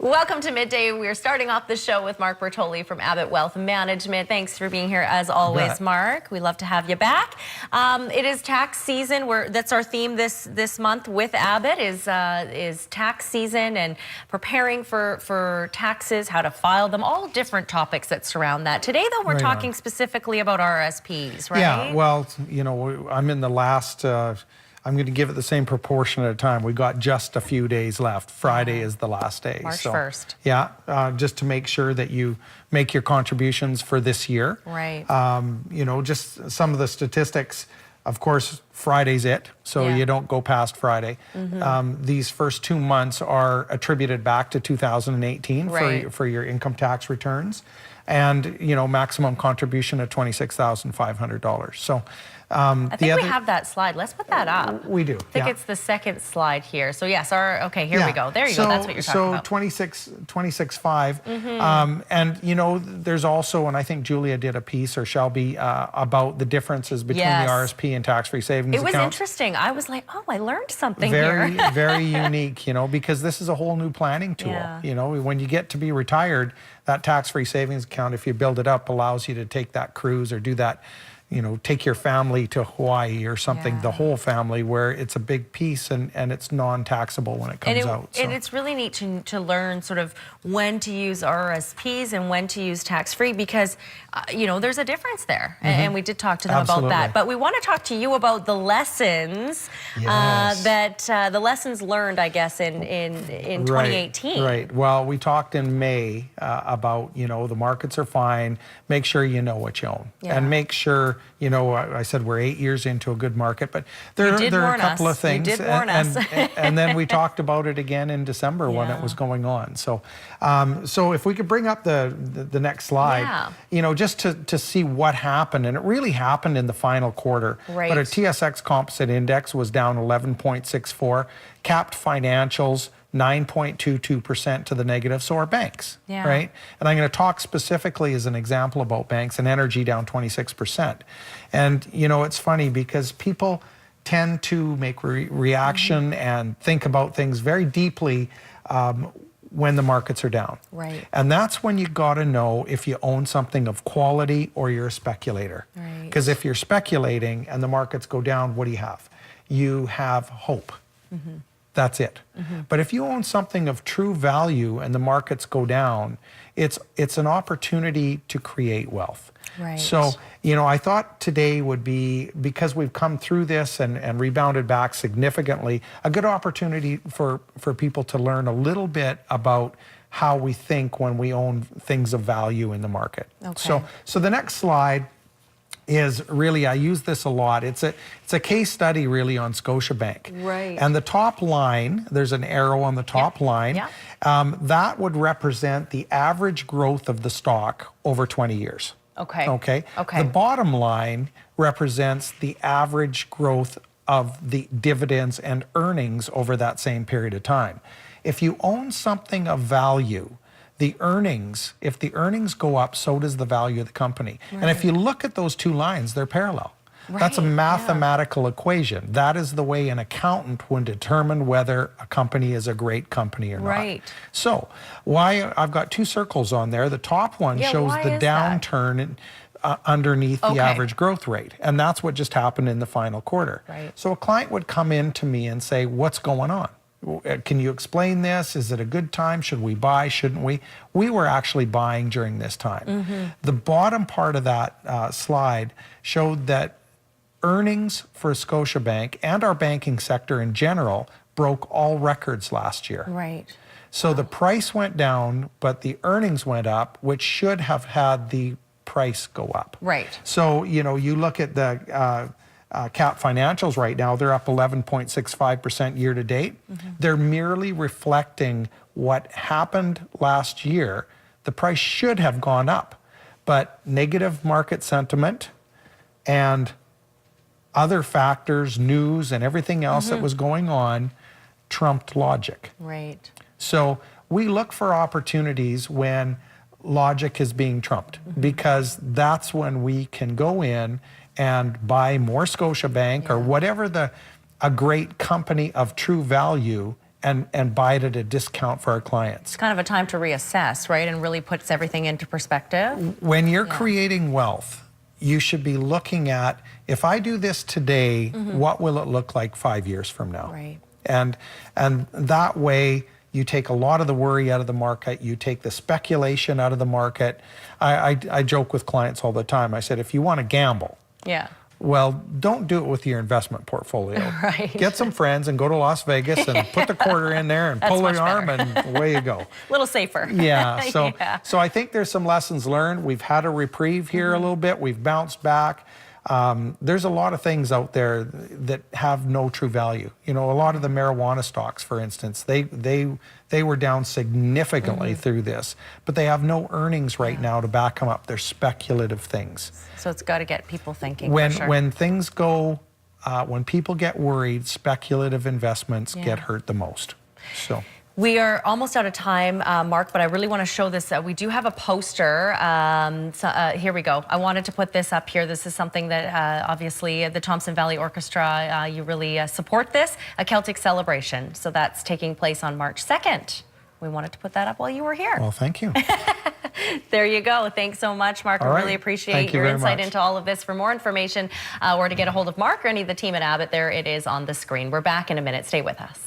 Welcome to Midday. We're starting off the show with Mark Bertoli from Abbott Wealth Management. Thanks for being here as always, Mark. We love to have you back. It is tax season. That's our theme this month with Abbott is tax season and preparing for taxes, how to file them, all different topics that surround that. Today, though, we're talking specifically about RSPs, right? Yeah, well, you know, I'm in the last... I'm going to give it the same proportion at a time. We got just a few days left. Friday is the last day. March 1st. Yeah, just to make sure that you make your contributions for this year. Right. You know, just some of the statistics. Of course, Friday's it, so you don't go past Friday. These first 2 months are attributed back to 2018 for your income tax returns. And, you know, maximum contribution at $26,500. So I think we have that slide. Let's put that up. We do. I think it's the second slide here. So yes, okay, here we go. There you go. That's what you're talking about. So 26.5. And you know, there's also, and I think Julia did a piece, or Shelby, about the differences between the RSP and tax-free savings accounts. It was interesting. I was like, oh, I learned something here. Very, very unique, you know, because this is a whole new planning tool. You know, when you get to be retired, that tax-free savings account, if you build it up, allows you to take that cruise or do that, you know, take your family to Hawaii or something, the whole family, where it's a big piece and it's non-taxable when it comes out. And it's really neat to learn sort of when to use RSPs and when to use tax-free, because, you know, there's a difference there. And we did talk to them about that. But we want to talk to you about the lessons the lessons learned, I guess, in 2018. Right. Well, we talked in May about, you know, the markets are fine. Make sure you know what you own. And make sure, you know, I said we're 8 years into a good market, but there are a couple of things. You did warn us. And then we talked about it again in December when it was going on. So, so if we could bring up the next slide, you know, just to see what happened, and it really happened in the final quarter. But our TSX Composite Index was down 11.64, capped financials 9.22% to the negative, so are banks, right? And I'm going to talk specifically as an example about banks, and energy down 26%. And, you know, it's funny because people tend to make reaction and think about things very deeply when the markets are down. And that's when you got to know if you own something of quality or you're a speculator. Because if you're speculating and the markets go down, what do you have? You have hope. That's it. But if you own something of true value and the markets go down, it's an opportunity to create wealth. So, you know, I thought today would be, because we've come through this and rebounded back significantly, a good opportunity for people to learn a little bit about how we think when we own things of value in the market. So the next slide is really, I use this a lot. It's a case study really on Scotiabank. And the top line, there's an arrow on the top line, that would represent the average growth of the stock over 20 years. The bottom line represents the average growth of the dividends and earnings over that same period of time. If you own something of value, the earnings, if the earnings go up, so does the value of the company. And if you look at those two lines, they're parallel. That's a mathematical equation. That is the way an accountant would determine whether a company is a great company or not. So why I've got two circles on there. The top one shows the downturn underneath the average growth rate. And that's what just happened in the final quarter. So a client would come in to me and say, what's going on? Can you explain this? Is it a good time? Should we buy? Shouldn't we? We were actually buying during this time. The bottom part of that slide showed that earnings for Scotiabank and our banking sector in general broke all records last year. So the price went down, but the earnings went up, which should have had the price go up. So, you know, you look at the cap financials right now, they're up 11.65% year to date. They're merely reflecting what happened last year. The price should have gone up, but negative market sentiment and other factors, news and everything else that was going on trumped logic. So we look for opportunities when logic is being trumped, because that's when we can go in and buy more Scotiabank or whatever a great company of true value and buy it at a discount for our clients. It's kind of a time to reassess, right? And really puts everything into perspective. When you're creating wealth, you should be looking at, if I do this today, what will it look like 5 years from now? Right. And that way, you take a lot of the worry out of the market. You take the speculation out of the market. I joke with clients all the time. I said, if you want to gamble, well, don't do it with your investment portfolio. Right. Get some friends and go to Las Vegas and put the quarter in there and pull the arm and away you go. A little safer. Yeah. So I think there's some lessons learned. We've had a reprieve here a little bit. We've bounced back. There's a lot of things out there that have no true value. You know, a lot of the marijuana stocks, for instance, they were down significantly through this, but they have no earnings right now to back them up. They're speculative things. So it's got to get people thinking. When things go, when people get worried, speculative investments get hurt the most. So. We are almost out of time, Mark, but I really want to show this. We do have a poster. Here we go. I wanted to put this up here. This is something that obviously the Thompson Valley Orchestra, you really support this, a Celtic celebration. So that's taking place on March 2nd. We wanted to put that up while you were here. Well, thank you. There you go. Thanks so much, Mark. I really appreciate your insight into all of this. For more information or to get a hold of Mark or any of the team at Abbott, there it is on the screen. We're back in a minute. Stay with us.